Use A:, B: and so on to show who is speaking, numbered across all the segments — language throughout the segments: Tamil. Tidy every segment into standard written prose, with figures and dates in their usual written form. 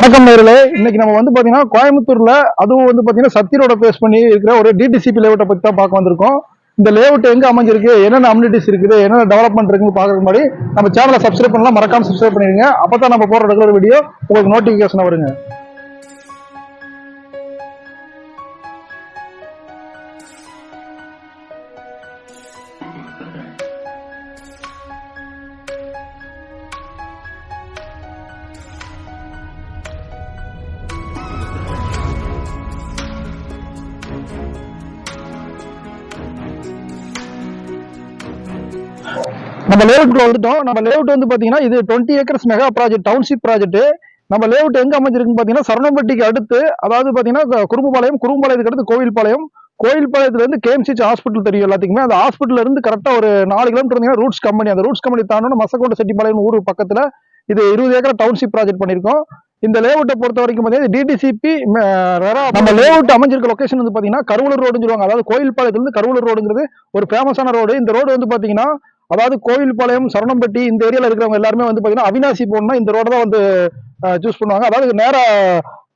A: வணக்கம் நேயர்களே. இன்னைக்கு நம்ம வந்து பாத்தீங்கன்னா கோயம்புத்தூர்ல அதுவும் வந்து பாத்தீங்கன்னா சத்தி ரோட பேஸ் பண்ணி இருக்கிற ஒரு டிடிசிபி லேஅவுட்டை பத்தி தான் பார்க்க வந்திருக்கோம். இந்த லேஅவுட் எங்க அமைஞ்சிருக்கு, என்னென்ன அம்யூனிட்டிஸ் இருக்குது, என்னென்ன டெவலப்மெண்ட் இருக்குன்னு பாக்குறதுக்கு முன்னாடி நம்ம சேனலை சப்ஸ்கிரைப் பண்ணலாம், மறக்காம சப்ஸ்கிரைப் பண்ணிருங்க. அப்பதான் நம்ம போற ரெகுலர் வீடியோ உங்களுக்கு நோட்டிபிகேஷன் வருங்க. நம்ம லேஅவுட்ல வந்துட்டோம். நம்ம லேஅவுட் வந்து பாத்தீங்கன்னா இது 20 acres mega project, township project. நம்ம லேஅவுட் எங்க அமைஞ்சிருக்குன்னு பாத்தீங்கன்னா சரணம்பட்டிக்கு அடுத்து, அதாவது பாத்தீங்கன்னா குறும்புபாளையத்துக்கு அடுத்து கோயில்பாளையத்துல இருந்து கேஎம்சிஹெச் ஹாஸ்பிட்டல் தெரியும் எல்லாத்துக்குமே. அந்த ஹாஸ்பிட்டல்ல இருந்து கரெக்டா ஒரு 4 கிலோமீட்டர் இருந்தீங்கன்னா ரூட்ஸ் கம்பெனி, அந்த ரூட்ஸ் கம்பெனி தாண்டணும் மசக்கோட்டை செட்டிப்பாளையம் ஊர் பக்கத்துல இது 20 ஏக்கர் டவுன்ஷிப் ப்ராஜெக்ட் பண்ணிருக்கோம். இந்த லேஅவுட்டை பொறுத்த வரைக்கும் பாத்தீங்கன்னா டிடிசிபி நம்ம லேஅவுட் அமைஞ்சிருக்க லொகேஷன் வந்து பாத்தீங்கன்னா கருவலூர் ரோடுன்னு சொல்லுவாங்க. அதாவது கோயில்பாளையத்துல இருந்து கருவலூர் ரோடுங்கிறது ஒரு ஃபேமஸான ரோடு. இந்த ரோடு வந்து பாத்தீங்கன்னா அதாவது கோயில்பாளையம், சரணம்பட்டி இந்த ஏரியால இருக்கிறவங்க எல்லாருமே வந்து பாத்தீங்கன்னா அவினாசி போகணும்னா இந்த ரோட தான் வந்து சூஸ் பண்ணுவாங்க. அதாவது நேரா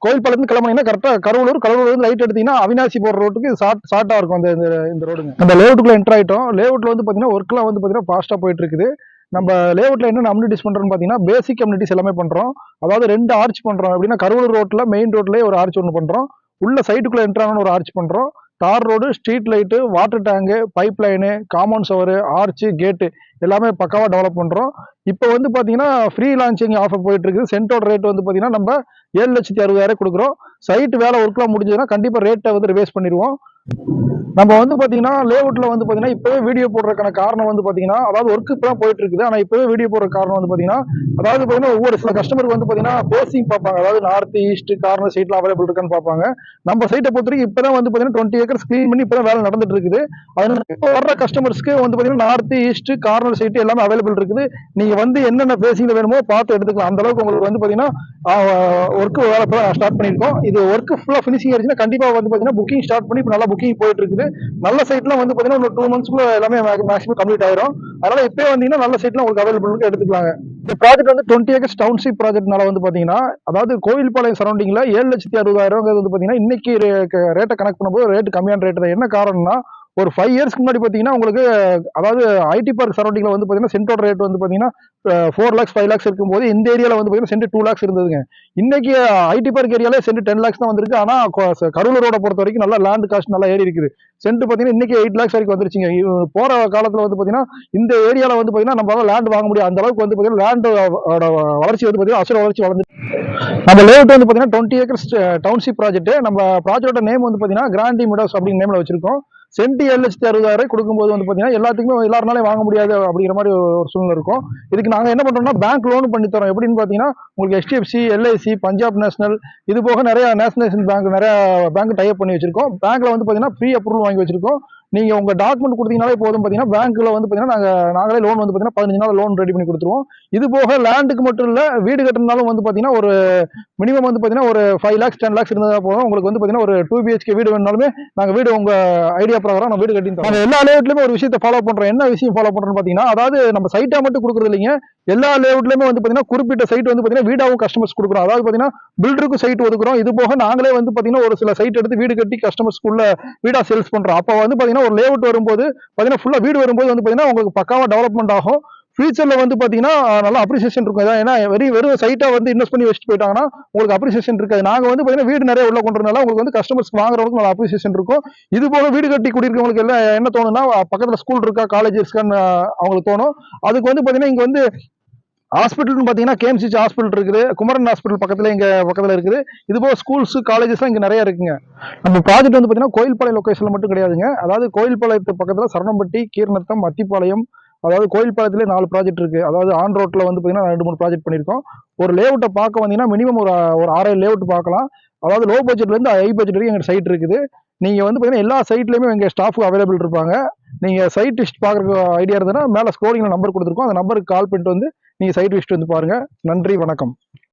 A: கோயில்பாளையத்துக்கு கிளம்புனீங்கன்னா கரெக்டா கருவலூர் வந்து ரைட் எடுத்தீங்கன்னா அவினாசி போற ரோட்டுக்கு ஷார்ட்டா இருக்கும் இந்த ரோடுங்க. நம்ம லேஅவுட்டுக்குள்ள என்டர் ஆயிட்டோம். லேஅவுட்ல வந்து பாத்தீங்கன்னா ஒர்க்லாம் வந்து பாத்தீங்கன்னா ஃபாஸ்டா போயிட்டு இருக்குது. நம்ம லேஅவுட்ல என்னென்ன அம்யூனிட்டிஸ் பண்றோம்னு பாத்தீங்கன்னா பேசிக் அம்யூனிட்டிஸ் எல்லாமே பண்றோம். அதாவது 2 ஆர்ச் பண்றோம். எப்படின்னா கருவலூர் ரோட்ல மெயின் ரோட்லயே ஒரு ஆர்ச் ஒன்று பண்றோம். உள்ள சைட்டுக்குள்ள என்டர் ஆன ஒரு ஆர்ச் பண்றோம். Tar road, street light, water tank, pipeline, compound சவரு, ஆர்ச்சு, கேட்டு எல்லாமே பக்காவா டெவலப் பண்றோம். இப்போ வந்து பாத்தீங்கன்னா ஃப்ரீ லான்ச்சிங் ஆஃபர் போயிட்டு இருக்குது. சென்டோட ரேட் வந்து பாத்தீங்கன்னா நம்ம 7,60,000 கொடுக்குறோம். சைட் வேலை ஒர்க்லாம் முடிஞ்சதுன்னா கண்டிப்பா ரேட்டை வந்து ரிவைஸ் பண்ணிடுவோம். நம்ம வந்து பாத்தீங்கன்னா லேஅவுட்ல வந்து பாத்தீங்கன்னா இப்பவே வீடியோ போடுறதுக்கான காரணம் வந்து பாத்தீங்கன்னா அதாவது ஒர்க் இப்பதான் போயிட்டு இருக்குது. ஆனா இப்பவே வீடியோ போடுற காரணம் வந்து பாத்தீங்கன்னா அதாவது பாத்தீங்கன்னா ஒவ்வொரு சில கஸ்டமருக்கு வந்து பாத்தீங்கன்னா பேசிங் பார்ப்பாங்க. அதாவது நார்த் ஈஸ்ட் கார்னர் சைட்ல அவைலபிள் இருக்கான்னு பார்ப்பாங்க. நம்ம சைட்டை பொறுத்த வரைக்கும் இப்பதான் வந்து பாத்தீங்கன்னா 20 ஏக்கர்ஸ் கிளீன் பண்ணி இப்பதான் வேலை நடந்துட்டு இருக்குது. அதனால இப்போ வர்ற கஸ்டமர்ஸ்க்கு வந்து பாத்தீங்கன்னா நார்த் ஈஸ்ட் கார்னர் சைட் எல்லாமே அவைலபிள் இருக்குது. நீங்க வந்து என்னென்ன பேசிங்ல வேணுமோ பார்த்து எடுத்துக்கலாம். அந்த அளவுக்கு உங்களுக்கு வந்து பாத்தீங்கன்னா ஒர்க் வேலை ஸ்டார்ட் பண்ணிருக்கோம். இது ஒர்க் ஃபுல்லா பினிஷிங் ஆயிடுச்சுன்னா கண்டிப்பா வந்து பாத்தீங்கன்னா புக்கிங் ஸ்டார்ட் பண்ணி இப்போ நல்லா புக்கிங் போயிட்டு இருக்குது. நல்ல சைட்லாம் வந்து பாத்தீங்கன்னா ஒரு 2 மந்த்ஸ்க்குள்ள எல்லாமே மேக்ஸிமம் கம்ப்ளீட் ஆயிரும். அதனால இப்பவே வந்தீங்கன்னா நல்ல சைட்லாம் உங்களுக்கு அவைலபிள் எடுத்துக்கலாங்க. இந்த ப்ராஜெக்ட் வந்து 20 ஏக்கர்ஸ் டவுன்ஷிப் ப்ராஜெக்ட்னால வந்து பாத்தீங்கன்னா அதாவது கோயில்பாளையம் சரௌண்டிங்ல 7,60,000 வந்து பாத்தீங்கன்னா இன்னைக்கு ரேட்டை கணக்கு பண்ணும்போது ரேட் கம்மியான ரேட் தான். என்ன காரணம்னா ஒரு 5 இயர்ஸ்க்கு முன்னாடி பாத்தீங்கன்னா உங்களுக்கு அதாவது ஐடி பார்க் சரௌண்டிங்ல வந்து பாத்தீங்கன்னா சென்டோட ரேட் வந்து பாத்தீங்கன்னா 4 lakhs 5 lakhs இருக்கும்போது இந்த ஏரியால வந்து பாத்தீங்கன்னா சென்ட் 2 lakhs இருந்ததுங்க. இன்னைக்கு ஐடி பார்க் ஏரியால சென்ட் 10 lakhs தான் வந்திருக்கு. ஆனா கரூர் ரோட பொறுத்த வரைக்கும் நல்லா லேண்ட் காஸ்ட் நல்லா ஏறி இருக்குது. சென்ட் பாத்தீங்கன்னா இன்னைக்கு 8 lakhs வரைக்கும் வந்துருச்சுங்க. போற காலத்துல வந்து பாத்தீங்கன்னா இந்த ஏரியால வந்து பாத்தீங்கன்னா நம்மளால லேண்ட் வாங்க முடியும். அந்த அளவுக்கு வந்து பாத்தீங்கன்னா லேண்ட் வளர்ச்சி வந்து பாத்தீங்கன்னா அசுர வளர்ச்சி வளர்ந்து நம்ம லேஅவுட் வந்து பாத்தீங்கன்னா 20 ஏக்கர்ஸ் டவுன்ஷிப் ப்ராஜெக்ட். நம்ம ப்ராஜெக்டோட நேம் வந்து பாத்தீங்கன்னா கிராண்டி மெடோஸ் அப்படின்னு நேம்ல வச்சிருக்கோம். சென்ட் 7,60,000 கொடுக்கும்போது வந்து பாத்தீங்கன்னா எல்லாத்துக்குமே எல்லாருனாலே வாங்க முடியாது அப்படிங்கிற மாதிரி ஒரு சூழ்நிலை இருக்கும். இதுக்கு நாங்க என்ன பண்றோம்னா பேங்க் லோன் பண்ணி தரோம். எப்படின்னு பாத்தீங்கன்னா உங்களுக்கு HDFC, LIC, பஞ்சாப் நேஷனல் இது போக நிறைய நேஷனலைசேஷன் பேங்க் நிறைய பேங்க் டைப் பண்ணி வச்சிருக்கோம். பேங்க்ல வந்து பாத்தீங்கன்னா ஃப்ரீ அப்ரூவல் வாங்கி வச்சிருக்கோம். நீங்க உங்க டாக்குமெண்ட் கொடுத்தீங்கனாலே போதும். பாத்தீங்கன்னா பேங்க்ல வந்து பாத்தீங்கன்னா நாங்களே லோன் வந்து பாத்தீங்கன்னா 15 நாள் லோன் ரெடி பண்ணி கொடுத்துருவோம். இது போக லேண்டுக்கு மட்டும் இல்ல வீடு கட்டினாலும் வந்து பாத்தீங்கன்னா ஒரு மினிமம் வந்து பாத்தீங்கன்னா ஒரு 5 lakhs 10 lakhs இருந்தா போதும். உங்களுக்கு வந்து பாத்தீங்கன்னா ஒரு 2 BHK வீடு வேணாலுமே நாங்க வீடு உங்க ஐடியா பிரகாரம் நம்ம வீடு கட்டி தரோம். எல்லா லேஅவுட்லயுமே ஒரு விஷயத்தை ஃபாலோ பண்றோம். என்ன விஷயம் ஃபாலோ பண்றோம்னு பாத்தீங்கன்னா அதாவது நம்ம சைட்டா மட்டும் கொடுக்குறது இல்லைங்க. எல்லா லேஅவுட்லயுமே வந்து பாத்தீங்கன்னா குறிப்பிட்ட சைட் வந்து பாத்தீங்கன்னா வீடாவும் கஸ்டமர்ஸ் கொடுக்குறோம். அதாவது பாத்தீங்கன்னா பில்டருக்கு சைட் ஒதுக்குறோம். இது போக நாங்களே வந்து பாத்தீங்கன்னா ஒரு சில சைட் எடுத்து வீடு கட்டி கஸ்டமர்ஸ்க்குள்ள வீடா சேல்ஸ் பண்றோம். அப்ப வந்து பாத்தீங்கன்னா ஒரு லேஅவுட் வரும்போது பாத்தீங்கன்னா ஃபுல்லா வீடு வரும்போது வந்து பாத்தீங்கன்னா உங்களுக்கு பக்காவா டெவலப்மெண்ட் ஆகும். ஃபியூச்சர்ல வந்து பாத்தீங்கன்னா நல்லா அப்ரிசியேஷன் இருக்கும். ஏன்னா வெறும் சைட்டா வந்து இன்வெஸ்ட் பண்ணி வச்சுட்டு போயிட்டாங்கன்னா உங்களுக்கு அப்ரிசியேஷன் இருக்காது. நாங்க வந்து பாத்தீங்கன்னா வீடு நிறைய உள்ள கொண்டுறதுனால உங்களுக்கு வந்து கஸ்டமர்ஸ் வாங்குறவங்களுக்கு நல்லா அப்ரிசியேஷன் இருக்கும். இது போக வீடு கட்டி குடியிருக்கவங்களுக்கு எல்லாம் என்ன தோணும்னா பக்கத்துல ஸ்கூல் இருக்கா காலேஜ் இருக்கான்னு அவங்களுக்கு தோணும். அதுக்கு வந்து பாத்தீங்கன்னா இங்க வந்து ஹாஸ்பிட்டல்னு பாத்தீங்கன்னா கேஎம்சிஹெச் ஹாஸ்பிட்டல் இருக்குது. குமரன் ஹாஸ்பிட்டல் பக்கத்துல இருக்குது. இது போக ஸ்கூல்ஸ் காலேஜஸ் இங்க நிறைய இருக்குங்க. நம்ம ப்ராஜெக்ட் வந்து பாத்தீங்கன்னா கோயில்பாளையம் லொகேஷன்ல மட்டும் கிடையாதுங்க. அதாவது கோயில்பாளையத்து பக்கத்துல சரணம்பட்டி, கீர்நத்தம், அத்திப்பாளையம், அதாவது கோயில்பாளையத்திலே 4 ப்ராஜெக்ட் இருக்கு. அதாவது ஆன் ரோட்ல வந்து பாத்தீங்கன்னா 2-3 ப்ராஜெக்ட் பண்ணிருக்கோம். ஒரு லேஅவுட்டை பார்க்க வந்தீங்கன்னா மினிமம் ஒரு 6-7 லேஅவுட் பார்க்கலாம். அதாவது லோ பட்ஜெட்ல இருந்து ஹை பட்ஜெட் வரைக்கும் எங்க சைட் இருக்குது. நீங்க வந்து பாத்தீங்கன்னா எல்லா சைட்லயுமே எங்க ஸ்டாஃப் அவைலபிள் இருப்பாங்க. நீங்க சைட் விசிட் பாக்குற ஐடியா இருந்ததுன்னா மேல ஸ்க்ரோலிங்ல நம்பர் கொடுத்துருக்கோம். அந்த நம்பருக்கு கால் பண்ணிட்டு வந்து நீங்க சைட் விசிட் வந்து பாருங்க. நன்றி, வணக்கம்.